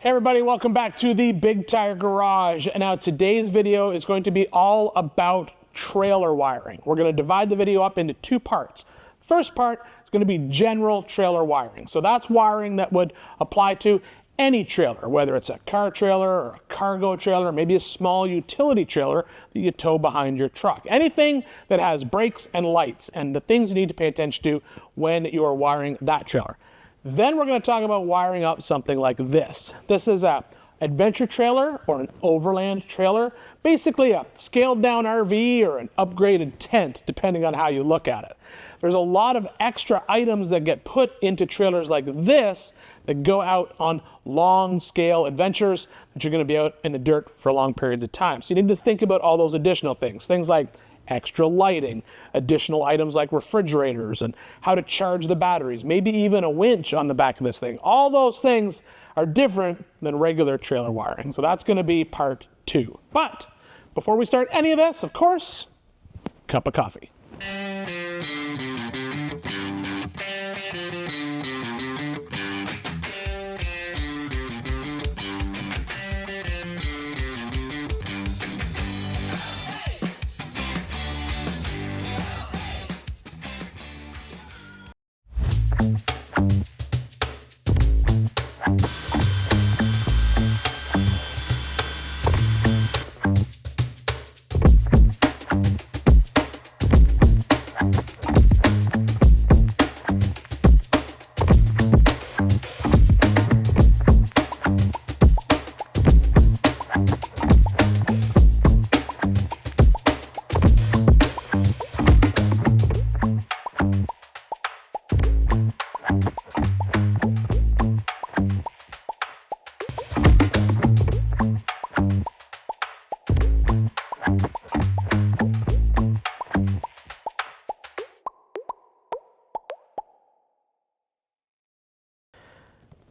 Hey everybody, welcome back to the Big Tire Garage. And now today's video is going to be all about trailer wiring. We're going to divide the video up into two parts. First part is going to be general trailer wiring. So that's wiring that would apply to any trailer, whether it's a car trailer or a cargo trailer, maybe a small utility trailer that you tow behind your truck. Anything that has brakes and lights and the things you need to pay attention to when you are wiring that trailer. Then we're going to talk about wiring up something like this. This is a adventure trailer or an overland trailer, basically a scaled down RV or an upgraded tent, depending on how you look at it. There's a lot of extra items that get put into trailers like this that go out on long scale adventures that you're going to be out in the dirt for long periods of time. So you need to think about all those additional things. Things like extra lighting, additional items like refrigerators and how to charge the batteries, maybe even a winch on the back of this thing. All those things are different than regular trailer wiring. So that's going to be part 2. But before we start any of this, of course, cup of coffee.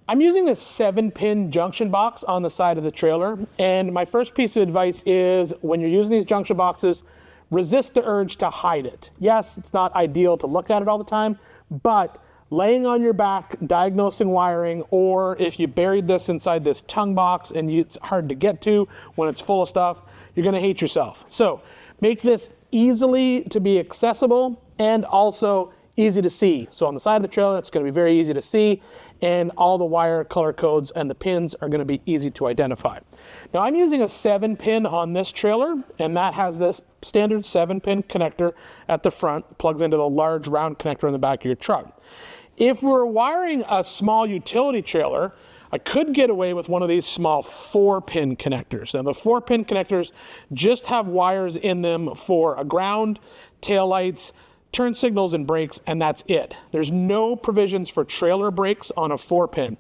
I'm using a 7-pin junction box on the side of the trailer, and my first piece of advice is when you're using these junction boxes, resist the urge to hide it. Yes, it's not ideal to look at it all the time, but laying on your back, diagnosing wiring, or if you buried this inside this tongue box and it's hard to get to when it's full of stuff, you're going to hate yourself. So make this easily to be accessible and also easy to see. So on the side of the trailer, it's going to be very easy to see, and all the wire color codes and the pins are going to be easy to identify. Now I'm using a 7-pin on this trailer, and that has this standard 7-pin connector at the front, plugs into the large round connector in the back of your truck. If we're wiring a small utility trailer, I could get away with one of these small 4-pin connectors. Now the 4-pin connectors just have wires in them for a ground, taillights, turn signals and brakes, and that's it. There's no provisions for trailer brakes on a 4-pin.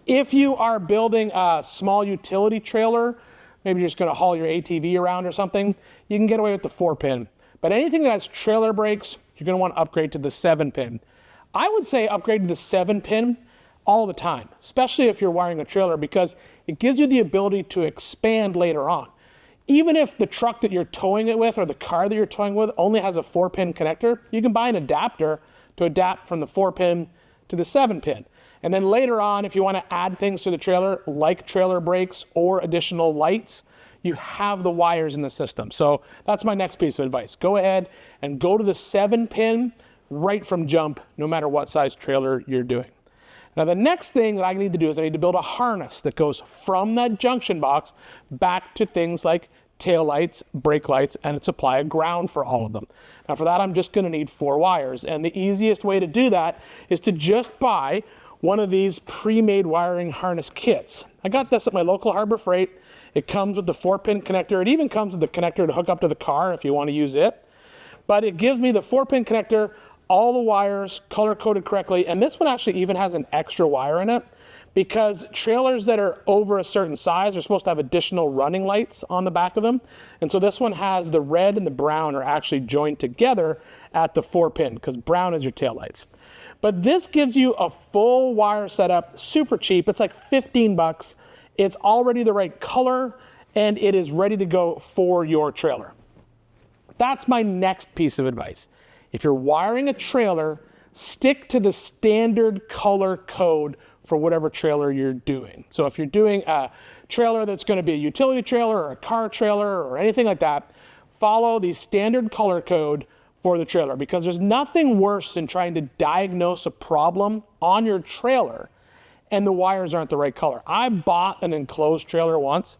If you are building a small utility trailer, maybe you're just going to haul your ATV around or something, you can get away with the 4-pin. But anything that has trailer brakes, you're going to want to upgrade to the 7-pin. I would say upgrade to the 7-pin all the time, especially if you're wiring a trailer, because it gives you the ability to expand later on. Even if the truck that you're towing it with or the car that you're towing with only has a 4-pin connector, you can buy an adapter to adapt from the 4-pin to the 7-pin. And then later on, if you want to add things to the trailer, like trailer brakes or additional lights, you have the wires in the system. So that's my next piece of advice. Go ahead and go to the 7-pin right from jump, no matter what size trailer you're doing. Now the next thing that I need to do is I need to build a harness that goes from that junction box back to things like tail lights, brake lights, and supply a ground for all of them. Now for that, I'm just going to need 4 wires, and the easiest way to do that is to just buy one of these pre-made wiring harness kits. I got this at my local Harbor Freight. It comes with the 4-pin connector. It even comes with the connector to hook up to the car if you want to use it. But it gives me the 4-pin connector, all the wires color-coded correctly, and this one actually even has an extra wire in it, because trailers that are over a certain size are supposed to have additional running lights on the back of them. And so this one has the red and the brown are actually joined together at the 4-pin, because brown is your tail lights. But this gives you a full wire setup, super cheap. It's like 15 bucks. It's already the right color, and it is ready to go for your trailer. That's my next piece of advice. If you're wiring a trailer, stick to the standard color code for whatever trailer you're doing. So if you're doing a trailer that's going to be a utility trailer or a car trailer or anything like that, follow the standard color code for the trailer, because there's nothing worse than trying to diagnose a problem on your trailer and the wires aren't the right color. I bought an enclosed trailer once.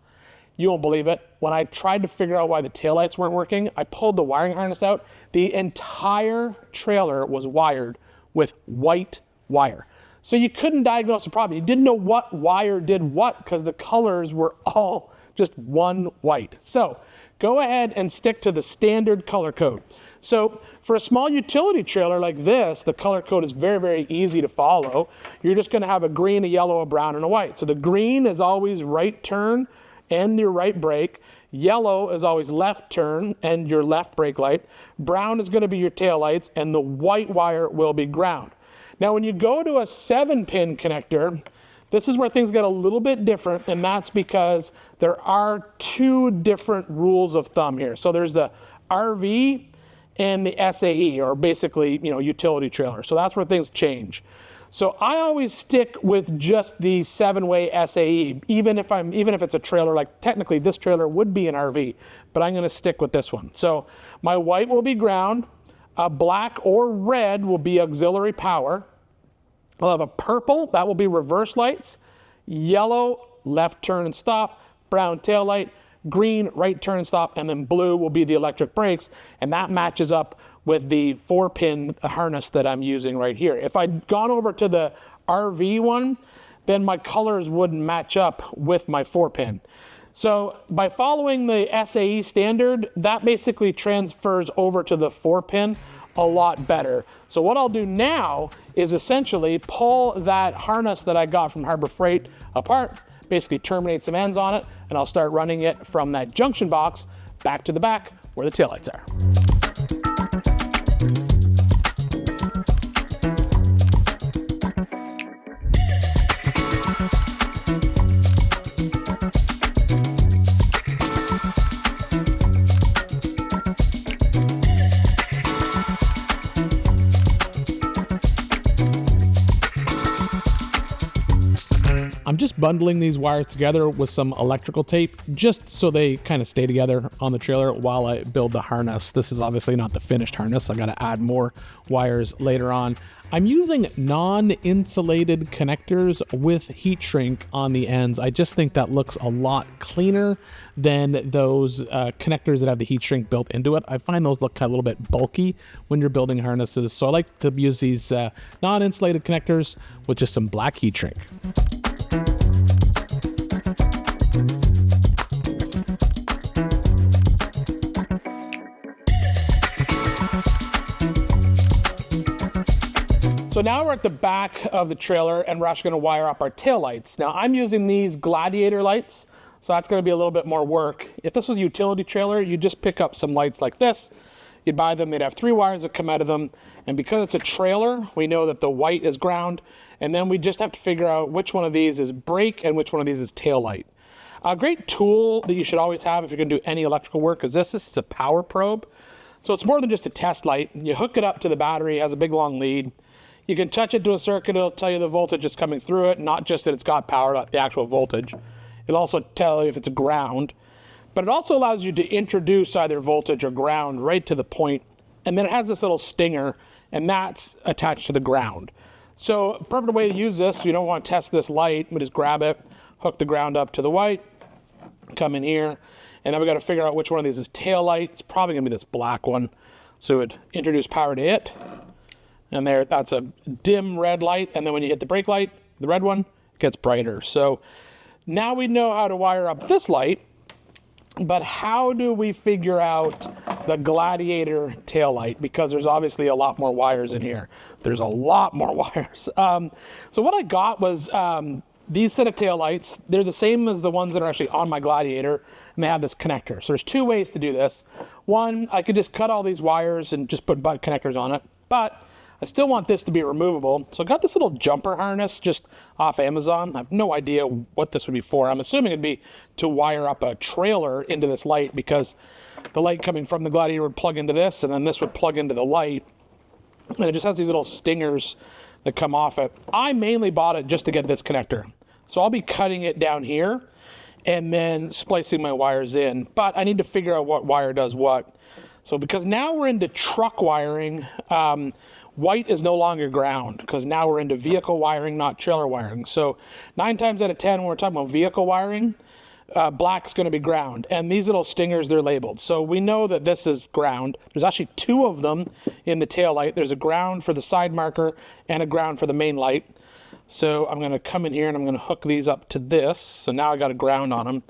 You won't believe it. When I tried to figure out why the taillights weren't working, I pulled the wiring harness out. The entire trailer was wired with white wire. So you couldn't diagnose the problem. You didn't know what wire did what because the colors were all just one white. So go ahead and stick to the standard color code. So for a small utility trailer like this, the color code is very, very easy to follow. You're just going to have a green, a yellow, a brown, and a white. So the green is always right turn and your right brake. Yellow is always left turn and your left brake light. Brown is going to be your tail lights, and the white wire will be ground. Now, when you go to a 7-pin connector, this is where things get a little bit different, and that's because there are two different rules of thumb here. So there's the RV and the SAE, or basically, utility trailer. So that's where things change. So I always stick with just the 7-way SAE, even if it's a trailer. Like technically this trailer would be an RV, but I'm going to stick with this one. So my white will be ground, black or red will be auxiliary power. I'll have a purple, that will be reverse lights, yellow, left turn and stop, brown tail light, green, right turn and stop, and then blue will be the electric brakes, and that matches up with the 4-pin harness that I'm using right here. If I'd gone over to the RV one, then my colors wouldn't match up with my 4-pin. So by following the SAE standard, that basically transfers over to the 4-pin a lot better. So what I'll do now is essentially pull that harness that I got from Harbor Freight apart, basically terminate some ends on it, and I'll start running it from that junction box back to the back where the taillights are. I'm just bundling these wires together with some electrical tape just so they kind of stay together on the trailer while I build the harness. This is obviously not the finished harness. I got to add more wires later on. I'm using non-insulated connectors with heat shrink on the ends. I just think that looks a lot cleaner than those connectors that have the heat shrink built into it. I find those look kind of a little bit bulky when you're building harnesses. So I like to use these non-insulated connectors with just some black heat shrink. So now we're at the back of the trailer and we're actually going to wire up our tail lights. Now I'm using these Gladiator lights, so that's going to be a little bit more work. If this was a utility trailer, you'd just pick up some lights like this. You'd buy them, they'd have 3 wires that come out of them. And because it's a trailer, we know that the white is ground. And then we just have to figure out which one of these is brake and which one of these is tail light. A great tool that you should always have if you're going to do any electrical work is this. This is a power probe. So it's more than just a test light. You hook it up to the battery, it has a big long lead. You can touch it to a circuit, it'll tell you the voltage that's coming through it, not just that it's got power, but the actual voltage. It'll also tell you if it's a ground. But it also allows you to introduce either voltage or ground right to the point. And then it has this little stinger, and that's attached to the ground. So a perfect way to use this, if you don't want to test this light, we just grab it, hook the ground up to the white, come in here, and then we got to figure out which one of these is tail light. It's probably going to be this black one. So it would introduce power to it. And there, that's a dim red light. And then when you hit the brake light, the red one, it gets brighter. So now we know how to wire up this light, but how do we figure out the Gladiator tail light? Because there's obviously a lot more wires in here. There's a lot more wires. So what I got was these set of tail lights. They're the same as the ones that are actually on my Gladiator, and they have this connector. So there's 2 ways to do this. One, I could just cut all these wires and just put butt connectors on it, but I still want this to be removable. So I got this little jumper harness just off Amazon. I have no idea what this would be for. I'm assuming it'd be to wire up a trailer into this light, because the light coming from the Gladiator would plug into this, and then this would plug into the light. And it just has these little stingers that come off it. I mainly bought it just to get this connector. So I'll be cutting it down here and then splicing my wires in. But I need to figure out what wire does what. So because now we're into truck wiring, white is no longer ground, because now we're into vehicle wiring, not trailer wiring. So 9 times out of 10, when we're talking about vehicle wiring, black's going to be ground. And these little stingers, they're labeled. So we know that this is ground. There's actually 2 of them in the tail light. There's a ground for the side marker and a ground for the main light. So I'm going to come in here and I'm going to hook these up to this. So now I got a ground on them.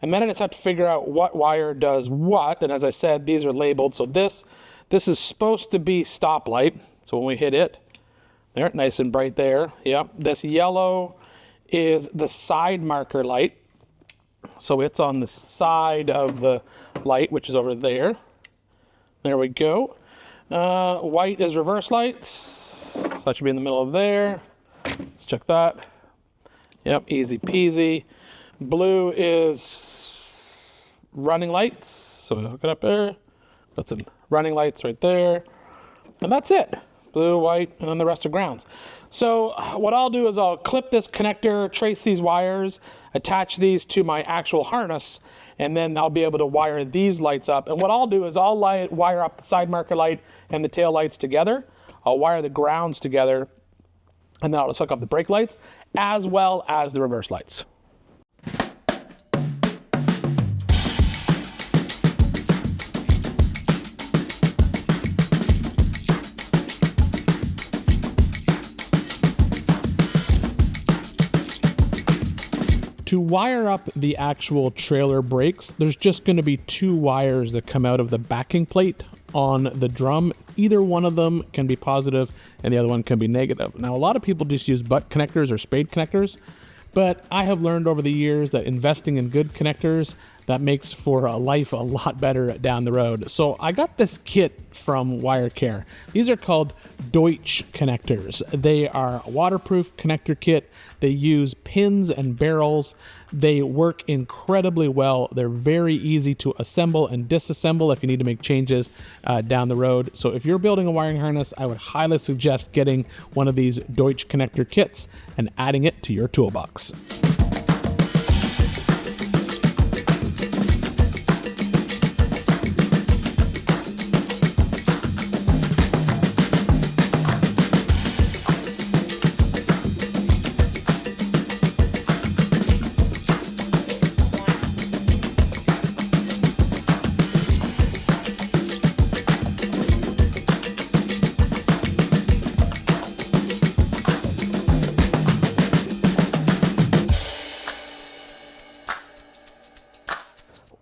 And then I just have to figure out what wire does what. And as I said, these are labeled. So this is supposed to be stoplight. So when we hit it, there, nice and bright there. Yep. This yellow is the side marker light. So it's on the side of the light, which is over there. There we go. White is reverse lights. So that should be in the middle of there. Let's check that. Yep, easy peasy. Blue is running lights. So we'll hook it up there. Got some running lights right there. And that's it. Blue, white, and then the rest are grounds. So what I'll do is I'll clip this connector, trace these wires, attach these to my actual harness, and then I'll be able to wire these lights up. And what I'll do is I'll wire up the side marker light and the tail lights together. I'll wire the grounds together, and then I'll just hook up the brake lights as well as the reverse lights. To wire up the actual trailer brakes, there's just going to be 2 wires that come out of the backing plate on the drum. Either one of them can be positive and the other one can be negative. Now, a lot of people just use butt connectors or spade connectors, but I have learned over the years that investing in good connectors, that makes for a life a lot better down the road. So I got this kit from WireCare. These are called Deutsch connectors. They are a waterproof connector kit. They use pins and barrels. They work incredibly well. They're very easy to assemble and disassemble if you need to make changes down the road. So if you're building a wiring harness, I would highly suggest getting one of these Deutsch connector kits and adding it to your toolbox.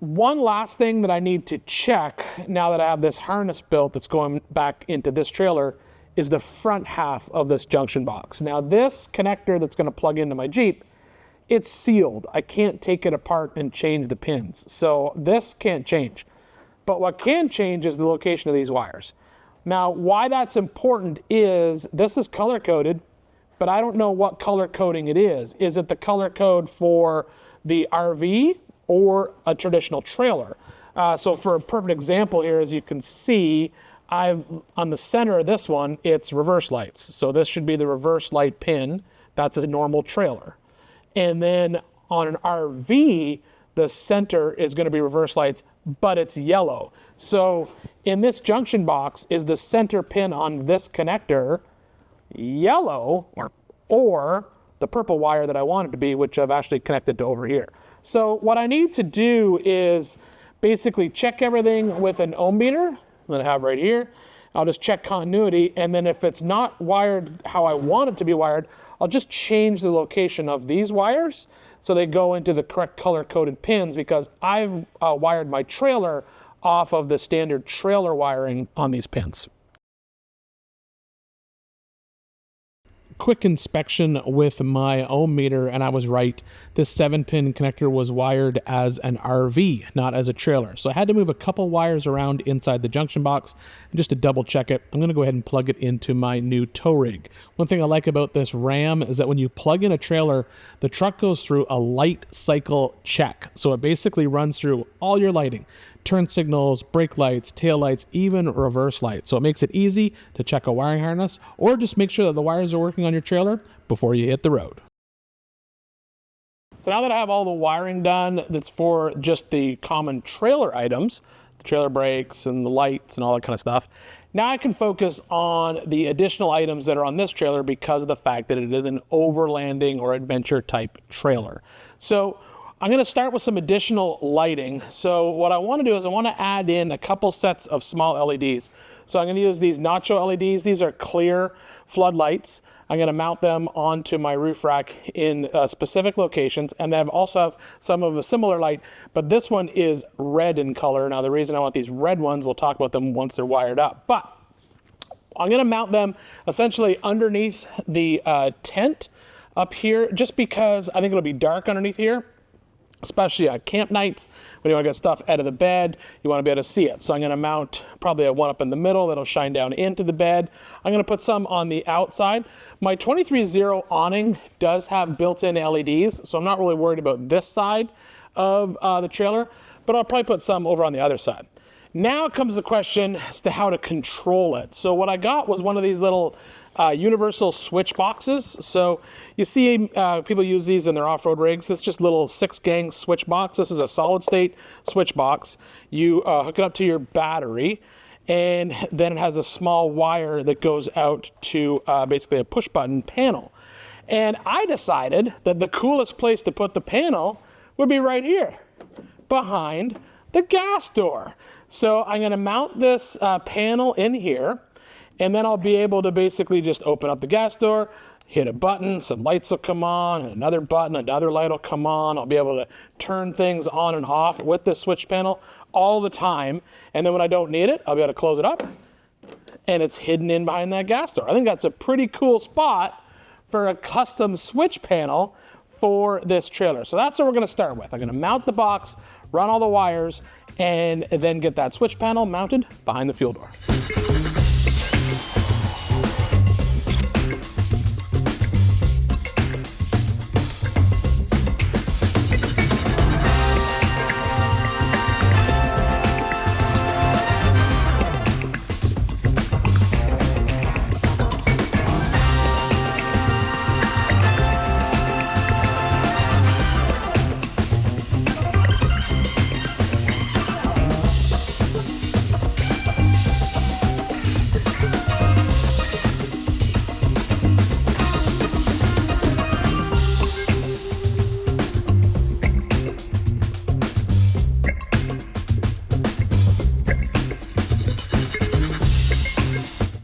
One last thing that I need to check now that I have this harness built that's going back into this trailer is the front half of this junction box. Now this connector that's going to plug into my Jeep, it's sealed. I can't take it apart and change the pins. So this can't change. But what can change is the location of these wires. Now why that's important is this is color coded, but I don't know what color coding it is. Is it the color code for the RV or a traditional trailer? So for a perfect example here, as you can see, on the center of this one, it's reverse lights. So this should be the reverse light pin. That's a normal trailer. And then on an RV, the center is going to be reverse lights, but it's yellow. So in this junction box, is the center pin on this connector yellow or the purple wire that I want it to be, which I've actually connected to over here. So what I need to do is basically check everything with an ohm meter that I have right here. I'll just check continuity, and then if it's not wired how I want it to be wired, I'll just change the location of these wires so they go into the correct color-coded pins, because I've wired my trailer off of the standard trailer wiring on these pins. Quick inspection with my ohm meter, and I was right. This 7-pin connector was wired as an RV, not as a trailer. So I had to move a couple wires around inside the junction box, and just to double check it, I'm going to go ahead and plug it into my new tow rig. One thing I like about this Ram is that when you plug in a trailer, the truck goes through a light cycle check. So it basically runs through all your lighting, turn signals, brake lights, tail lights, even reverse lights. So it makes it easy to check a wiring harness or just make sure that the wires are working on your trailer before you hit the road. So now that I have all the wiring done that's for just the common trailer items, the trailer brakes and the lights and all that kind of stuff, now I can focus on the additional items that are on this trailer because of the fact that it is an overlanding or adventure type trailer. So I'm going to start with some additional lighting. So what I want to do is I want to add in a couple sets of small LEDs. So I'm going to use these Nacho LEDs. These are clear floodlights. I'm going to mount them onto my roof rack in specific locations, and then I also have some of a similar light, but this one is red in color. Now the reason I want these red ones, we'll talk about them once they're wired up, but I'm going to mount them essentially underneath the tent up here, just because I think it'll be dark underneath here, especially at camp nights when you want to get stuff out of the bed, you want to be able to see it. So I'm going to mount probably one up in the middle that'll shine down into the bed. I'm going to put some on the outside. My 23-0 awning does have built-in LEDs, so I'm not really worried about this side of the trailer, but I'll probably put some over on the other side. Now comes the question as to how to control it. So what I got was one of these little universal switch boxes. So you see people use these in their off-road rigs. It's just a little 6-gang switch box. This is a solid state switch box. You hook it up to your battery, and then it has a small wire that goes out to basically a push button panel. And I decided that the coolest place to put the panel would be right here behind the gas door. So I'm going to mount this panel in here, and then I'll be able to basically just open up the gas door, hit a button, some lights will come on, and another button, another light will come on. I'll be able to turn things on and off with this switch panel all the time. And then when I don't need it, I'll be able to close it up, and it's hidden in behind that gas door. I think that's a pretty cool spot for a custom switch panel for this trailer. So that's what we're going to start with. I'm going to mount the box, run all the wires, and then get that switch panel mounted behind the fuel door.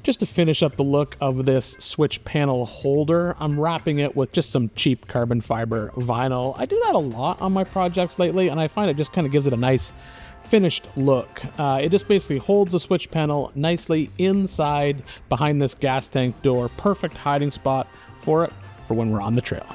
Just to finish up the look of this switch panel holder, I'm wrapping it with just some cheap carbon fiber vinyl. I do that a lot on my projects lately, and I find it just kind of gives it a nice finished look. It just basically holds the switch panel nicely inside behind this gas tank door. Perfect hiding spot for it for when we're on the trail.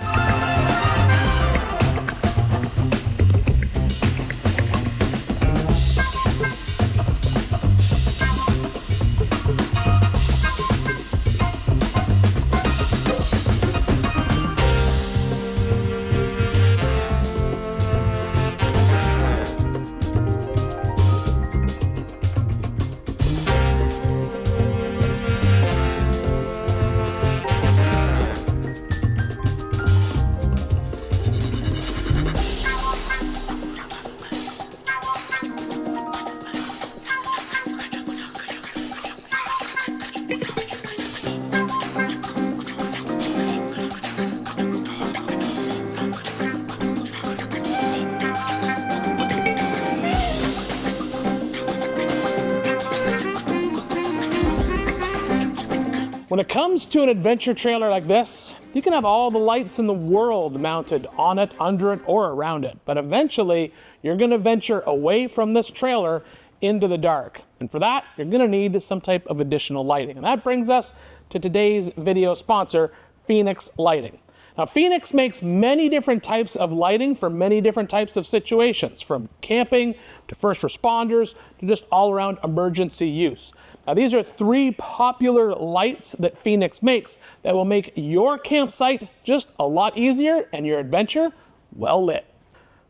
When it comes to an adventure trailer like this, you can have all the lights in the world mounted on it, under it, or around it. But eventually, you're going to venture away from this trailer into the dark. And for that, you're going to need some type of additional lighting. And that brings us to today's video sponsor, Phoenix Lighting. Now, Phoenix makes many different types of lighting for many different types of situations, from camping to first responders to just all-around emergency use. Now, these are 3 popular lights that Phoenix makes that will make your campsite just a lot easier and your adventure well lit.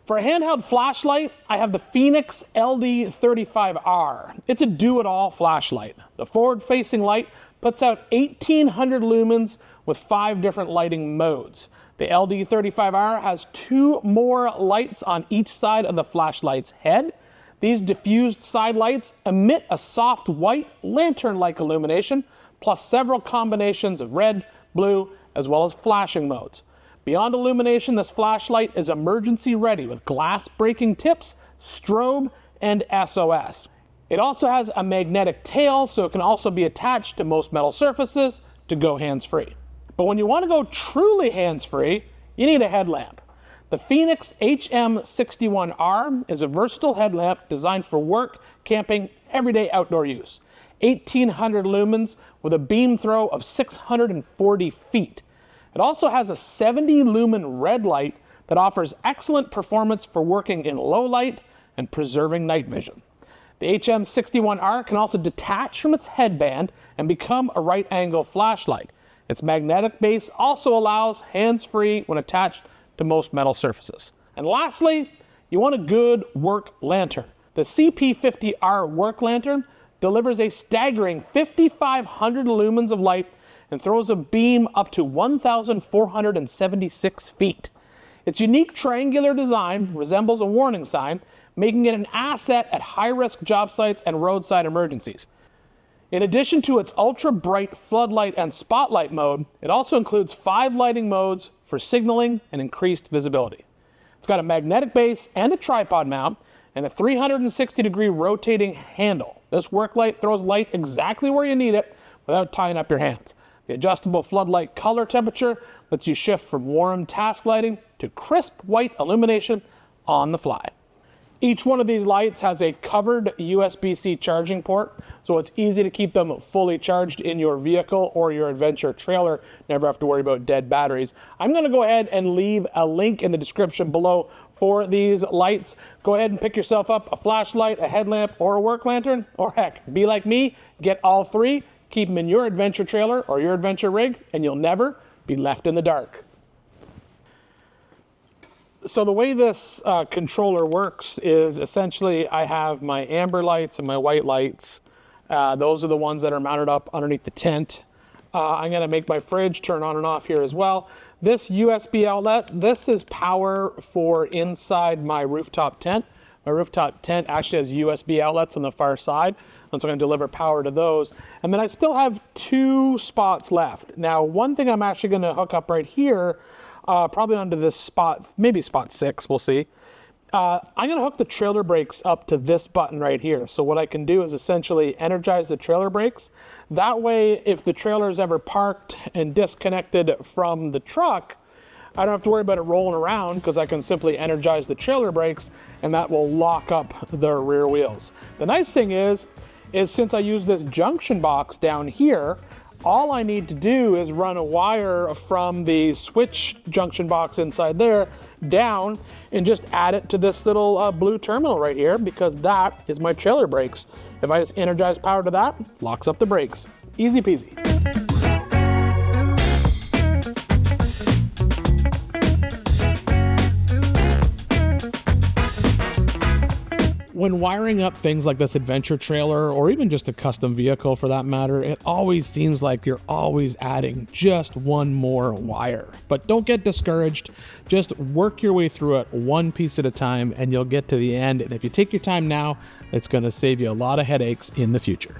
For a handheld flashlight, I have the Phoenix LD35R. It's a do-it-all flashlight. The forward-facing light puts out 1,800 lumens with 5 different lighting modes. The LD35R has 2 more lights on each side of the flashlight's head. These diffused side lights emit a soft white lantern-like illumination, plus several combinations of red, blue, as well as flashing modes. Beyond illumination, this flashlight is emergency ready with glass-breaking tips, strobe, and SOS. It also has a magnetic tail, so it can also be attached to most metal surfaces to go hands-free. But when you want to go truly hands-free, you need a headlamp. The Phoenix HM61R is a versatile headlamp designed for work, camping, everyday outdoor use. 1,800 lumens with a beam throw of 640 feet. It also has a 70 lumen red light that offers excellent performance for working in low light and preserving night vision. The HM61R can also detach from its headband and become a right angle flashlight. Its magnetic base also allows hands-free when attached to most metal surfaces. And lastly, you want a good work lantern. The CP50R work lantern delivers a staggering 5,500 lumens of light and throws a beam up to 1,476 feet. Its unique triangular design resembles a warning sign, making it an asset at high-risk job sites and roadside emergencies. In addition to its ultra-bright floodlight and spotlight mode, it also includes 5 lighting modes for signaling and increased visibility. It's got a magnetic base and a tripod mount and a 360-degree rotating handle. This work light throws light exactly where you need it without tying up your hands. The adjustable floodlight color temperature lets you shift from warm task lighting to crisp white illumination on the fly. Each one of these lights has a covered USB-C charging port, so it's easy to keep them fully charged in your vehicle or your adventure trailer. Never have to worry about dead batteries. I'm going to go ahead and leave a link in the description below for these lights. Go ahead and pick yourself up a flashlight, a headlamp, or a work lantern, or heck, be like me, get all 3, keep them in your adventure trailer or your adventure rig, and you'll never be left in the dark. So the way this controller works is essentially I have my amber lights and my white lights. Those are the ones that are mounted up underneath the tent. I'm going to make my fridge turn on and off here as well. This USB outlet, this is power for inside my rooftop tent. My rooftop tent actually has USB outlets on the far side, and so I'm going to deliver power to those. And then I still have 2 spots left. Now, one thing I'm actually going to hook up right here, probably onto this spot, maybe spot 6, we'll see. I'm going to hook the trailer brakes up to this button right here. So what I can do is essentially energize the trailer brakes. That way, if the trailer is ever parked and disconnected from the truck, I don't have to worry about it rolling around because I can simply energize the trailer brakes and that will lock up the rear wheels. The nice thing is since I use this junction box down here, all I need to do is run a wire from the switch junction box inside there down and just add it to this little blue terminal right here, because that is my trailer brakes. If I just energize power to that, locks up the brakes. Easy peasy. When wiring up things like this adventure trailer, or even just a custom vehicle for that matter, it always seems like you're always adding just one more wire. But don't get discouraged. Just work your way through it one piece at a time and you'll get to the end. And if you take your time now, it's going to save you a lot of headaches in the future.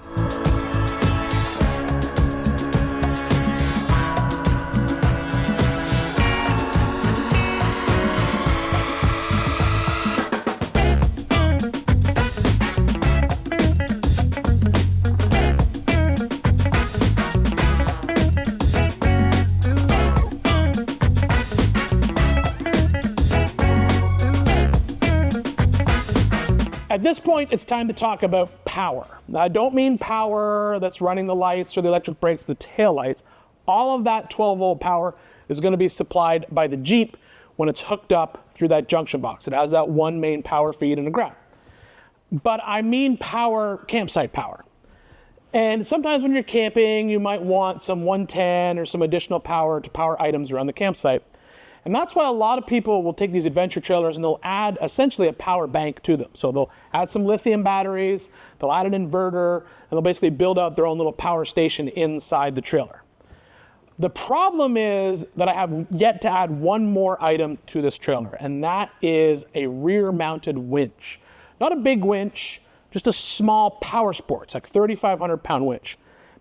At this point, it's time to talk about power. Now, I don't mean power that's running the lights or the electric brakes, the tail lights. All of that 12-volt power is going to be supplied by the Jeep when it's hooked up through that junction box. It has that one main power feed in the ground. But I mean power, campsite power. And sometimes when you're camping, you might want some 110 or some additional power to power items around the campsite. And that's why a lot of people will take these adventure trailers and they'll add essentially a power bank to them. So they'll add some lithium batteries, they'll add an inverter, and they'll basically build out their own little power station inside the trailer. The problem is that I have yet to add one more item to this trailer, and that is a rear-mounted winch. Not a big winch, just a small power sports, like 3,500 pound winch.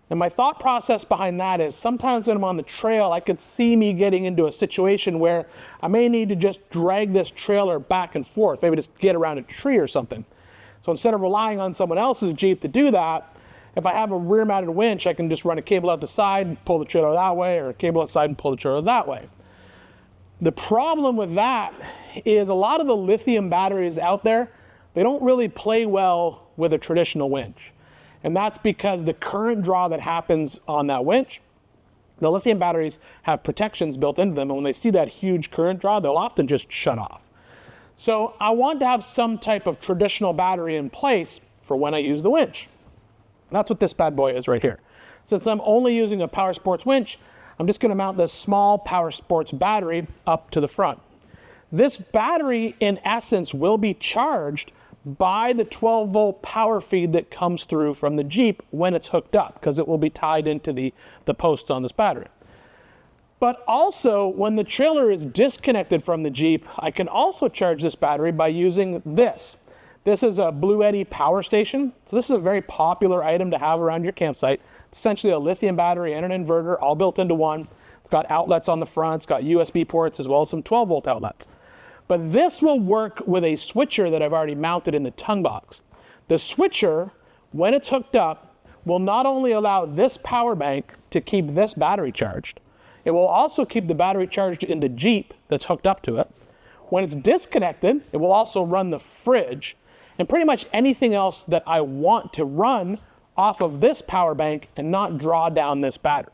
And my thought process behind that is sometimes when I'm on the trail, I could see me getting into a situation where I may need to just drag this trailer back and forth, maybe just get around a tree or something. So instead of relying on someone else's Jeep to do that, if I have a rear-mounted winch, I can just run a cable out the side and pull the trailer that way, or a cable outside and pull the trailer that way. The problem with that is a lot of the lithium batteries out there, they don't really play well with a traditional winch. And that's because the current draw that happens on that winch, the lithium batteries have protections built into them, and when they see that huge current draw, they'll often just shut off. So I want to have some type of traditional battery in place for when I use the winch. That's what this bad boy is right here. Since I'm only using a power sports winch, I'm just going to mount this small power sports battery up to the front. This battery, in essence, will be charged by the 12-volt power feed that comes through from the Jeep when it's hooked up, because it will be tied into the posts on this battery. But also, when the trailer is disconnected from the Jeep, I can also charge this battery by using this. This is a Blue Eddy power station. So this is a very popular item to have around your campsite. It's essentially a lithium battery and an inverter all built into one. It's got outlets on the front, it's got USB ports as well as some 12-volt outlets. But this will work with a switcher that I've already mounted in the tongue box. The switcher, when it's hooked up, will not only allow this power bank to keep this battery charged, it will also keep the battery charged in the Jeep that's hooked up to it. When it's disconnected, it will also run the fridge and pretty much anything else that I want to run off of this power bank and not draw down this battery.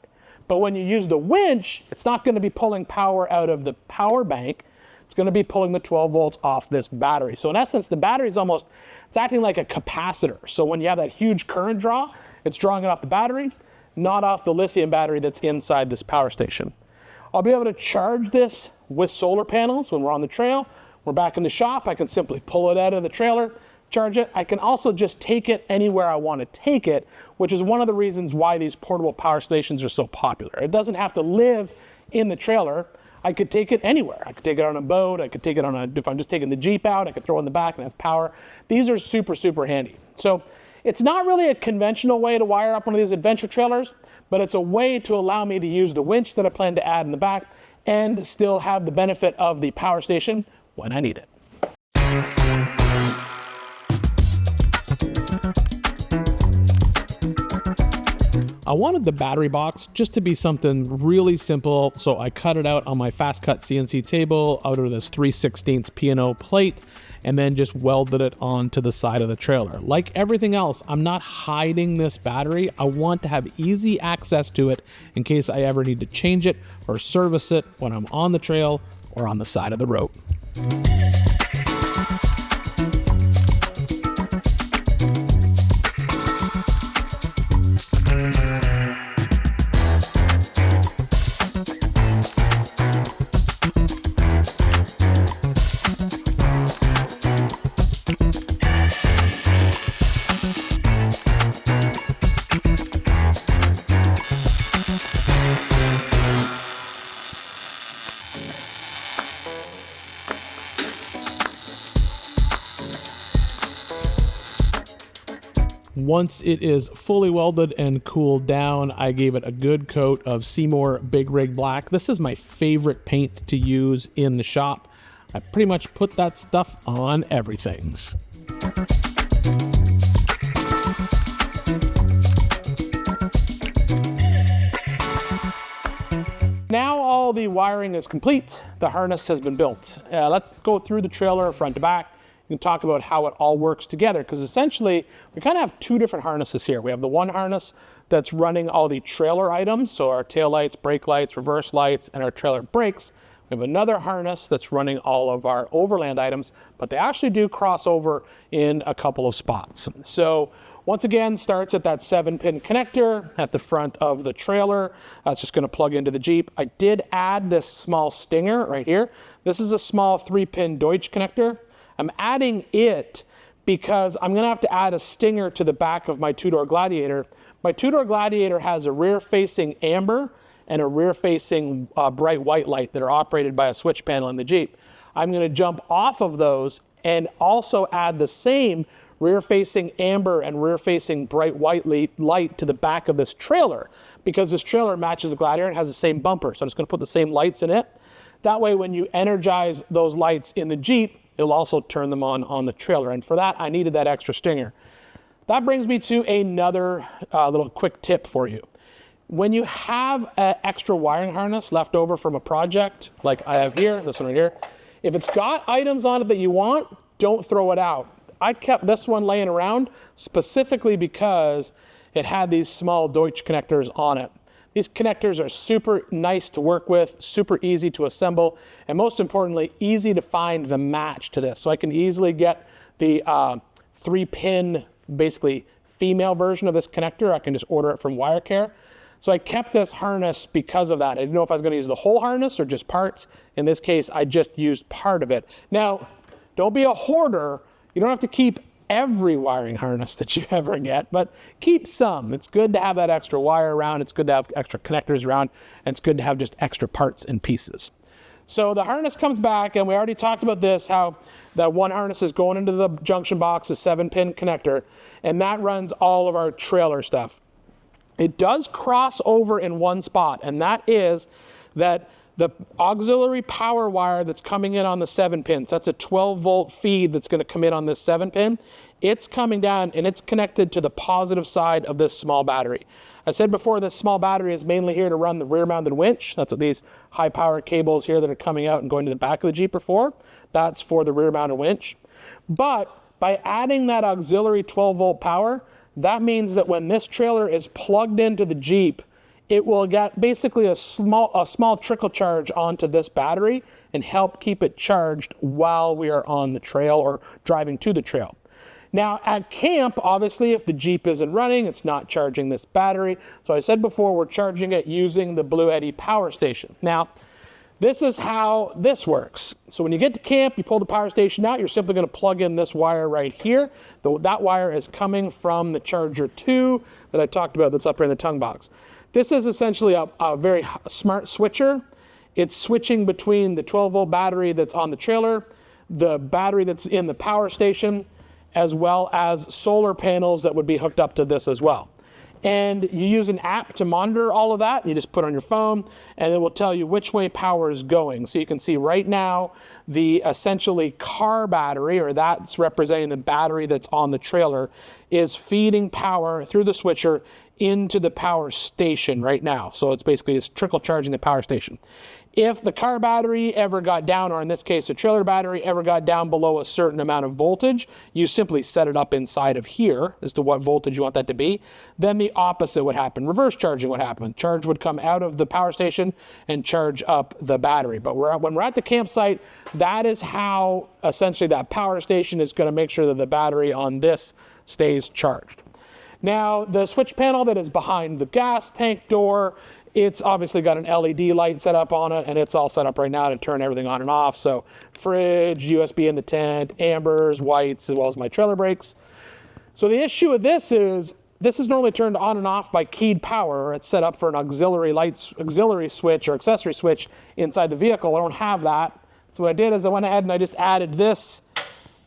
But when you use the winch, it's not going to be pulling power out of the power bank. It's going to be pulling the 12 volts off this battery. So in essence, the battery is it's acting like a capacitor. So when you have that huge current draw, it's drawing it off the battery, not off the lithium battery that's inside this power station. I'll be able to charge this with solar panels when we're on the trail. We're back in the shop, I can simply pull it out of the trailer, charge it. I can also just take it anywhere I want to take it, which is one of the reasons why these portable power stations are so popular. It doesn't have to live in the trailer. I could take it anywhere. I could take it on a boat. I could take it if I'm just taking the Jeep out, I could throw it in the back and have power. These are super, super handy. So it's not really a conventional way to wire up one of these adventure trailers, but it's a way to allow me to use the winch that I plan to add in the back and still have the benefit of the power station when I need it. I wanted the battery box just to be something really simple, so I cut it out on my fast cut CNC table out of this 3/16 P&O plate and then just welded it onto the side of the trailer. Like everything else, I'm not hiding this battery. I want to have easy access to it in case I ever need to change it or service it when I'm on the trail or on the side of the road. Once it is fully welded and cooled down, I gave it a good coat of Seymour Big Rig Black. This is my favorite paint to use in the shop. I pretty much put that stuff on everything. Now all the wiring is complete. The harness has been built. Let's go through the trailer front to back and talk about how it all works together, because essentially we kind of have two different harnesses here. We have the one harness that's running all the trailer items, so our tail lights, brake lights, reverse lights, and our trailer brakes. We have another harness that's running all of our Overland items, but they actually do cross over in a couple of spots. So Once again, starts at that 7-pin connector at the front of the trailer. That's just going to plug into the Jeep. I did add this small stinger right here. This is a small 3-pin Deutsch connector. I'm adding it because I'm going to have to add a stinger to the back of my two-door Gladiator. My two-door Gladiator has a rear-facing amber and a rear-facing bright white light that are operated by a switch panel in the Jeep. I'm going to jump off of those and also add the same rear-facing amber and rear-facing bright white light to the back of this trailer, because this trailer matches the Gladiator and has the same bumper. So I'm just going to put the same lights in it. That way, when you energize those lights in the Jeep, it'll also turn them on the trailer. And for that, I needed that extra stinger. That brings me to another little quick tip for you. When you have an extra wiring harness left over from a project, like I have here, this one right here, if it's got items on it that you want, don't throw it out. I kept this one laying around specifically because it had these small Deutsch connectors on it. These connectors are super nice to work with, super easy to assemble, and most importantly, easy to find the match to this. So I can easily get the 3-pin, basically female version of this connector. I can just order it from WireCare. So I kept this harness because of that. I didn't know if I was going to use the whole harness or just parts. In this case, I just used part of it. Now, don't be a hoarder. You don't have to keep every wiring harness that you ever get, but keep some. It's good to have that extra wire around. It's good to have extra connectors around, and it's good to have just extra parts and pieces. So the harness comes back, and we already talked about this, how that one harness is going into the junction box, a 7-pin connector, and that runs all of our trailer stuff. It does cross over in one spot, and that is that the auxiliary power wire that's coming in on the 7-pins, that's a 12-volt feed that's going to come in on this 7-pin. It's coming down, and it's connected to the positive side of this small battery. I said before, this small battery is mainly here to run the rear-mounted winch. That's what these high-power cables here that are coming out and going to the back of the Jeep are for. That's for the rear-mounted winch. But by adding that auxiliary 12-volt power, that means that when this trailer is plugged into the Jeep, it will get basically a small trickle charge onto this battery and help keep it charged while we are on the trail or driving to the trail. Now at camp, obviously, if the Jeep isn't running, it's not charging this battery. So I said before, we're charging it using the Blue Eddy power station. Now, this is how this works. So when you get to camp, you pull the power station out, you're simply going to plug in this wire right here. That wire is coming from the Charger 2 that I talked about that's up here in the tongue box. This is essentially a very smart switcher. It's switching between the 12-volt battery that's on the trailer, the battery that's in the power station, as well as solar panels that would be hooked up to this as well. And you use an app to monitor all of that. You just put it on your phone, and it will tell you which way power is going. So you can see right now the essentially car battery, or that's representing the battery that's on the trailer, is feeding power through the switcher into the power station right now. So it's basically just trickle charging the power station. If the car battery ever got down, or in this case the trailer battery ever got down below a certain amount of voltage, you simply set it up inside of here as to what voltage you want that to be. Then the opposite would happen. Reverse charging would happen. Charge would come out of the power station and charge up the battery. But when we're at the campsite, that is how essentially that power station is going to make sure that the battery on this stays charged. Now, the switch panel that is behind the gas tank door, it's obviously got an LED light set up on it, and it's all set up right now to turn everything on and off. So fridge, USB in the tent, ambers, whites, as well as my trailer brakes. So the issue with this is normally turned on and off by keyed power, or it's set up for an auxiliary switch or accessory switch inside the vehicle. I don't have that. So what I did is I went ahead and I just added this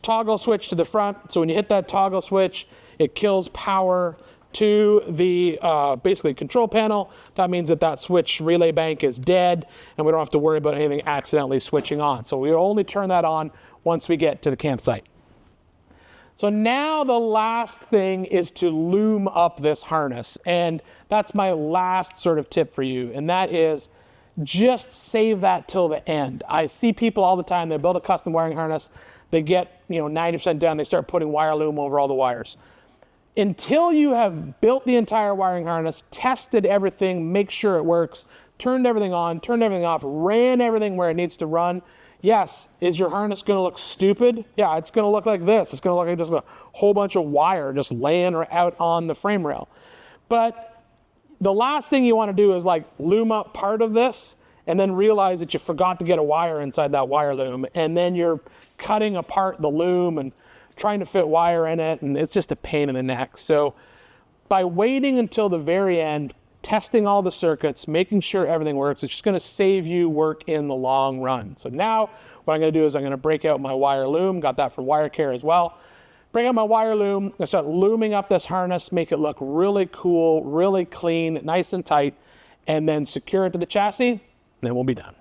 toggle switch to the front. So when you hit that toggle switch, it kills power to the basically control panel. That means that switch relay bank is dead, and we don't have to worry about anything accidentally switching on. So we only turn that on once we get to the campsite. So now the last thing is to loom up this harness, and that's my last sort of tip for you, and that is just save that till the end. I see people all the time, they build a custom wiring harness, they get 90% done, they start putting wire loom over all the wires. Until you have built the entire wiring harness, tested everything, make sure it works, turned everything on, turned everything off, ran everything where it needs to run, Yes, is your harness going to look stupid? Yeah, it's going to look like this. It's going to look like just a whole bunch of wire just laying out on the frame rail. But the last thing you want to do is like loom up part of this and then realize that you forgot to get a wire inside that wire loom, and then you're cutting apart the loom and trying to fit wire in it, and it's just a pain in the neck. So by waiting until the very end, testing all the circuits, making sure everything works, it's just going to save you work in the long run. So now what I'm going to do is I'm going to break out my wire loom, got that from Wire Care as well. Bring out my wire loom, and start looming up this harness, make it look really cool, really clean, nice and tight, and then secure it to the chassis, and then we'll be done.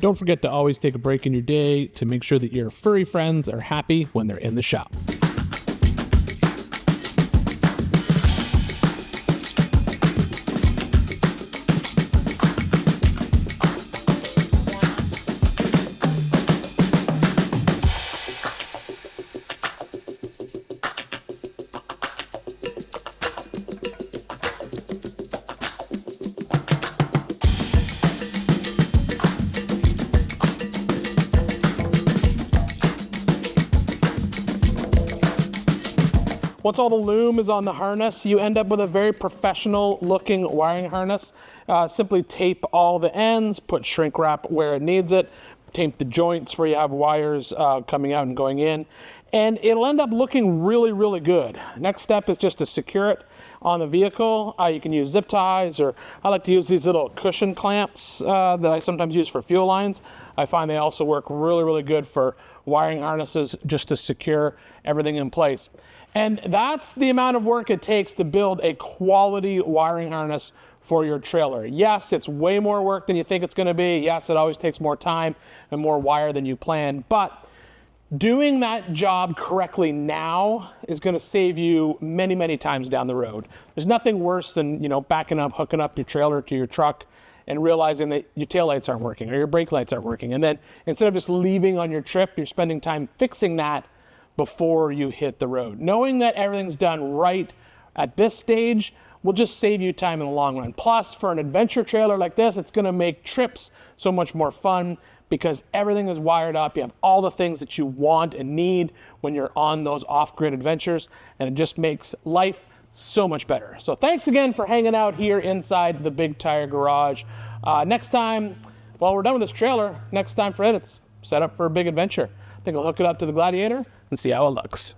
Don't forget to always take a break in your day to make sure that your furry friends are happy when they're in the shop. Once all the loom is on the harness, you end up with a very professional looking wiring harness. Simply tape all the ends, put shrink wrap where it needs it, tape the joints where you have wires coming out and going in, and it'll end up looking really, really good. Next step is just to secure it on the vehicle. You can use zip ties, or I like to use these little cushion clamps that I sometimes use for fuel lines. I find they also work really, really good for wiring harnesses just to secure everything in place. And that's the amount of work it takes to build a quality wiring harness for your trailer. Yes, it's way more work than you think it's going to be. Yes, it always takes more time and more wire than you planned. But doing that job correctly now is going to save you many, many times down the road. There's nothing worse than, backing up, hooking up your trailer to your truck and realizing that your taillights aren't working or your brake lights aren't working. And then instead of just leaving on your trip, you're spending time fixing that before you hit the road. Knowing that everything's done right at this stage will just save you time in the long run. Plus, for an adventure trailer like this, it's going to make trips so much more fun because everything is wired up. You have all the things that you want and need when you're on those off-grid adventures, and it just makes life so much better. So thanks again for hanging out here inside the Big Tire Garage. Next time, well, we're done with this trailer. Next time for it, it's set up for a big adventure. I think I'll hook it up to the Gladiator and see how it looks.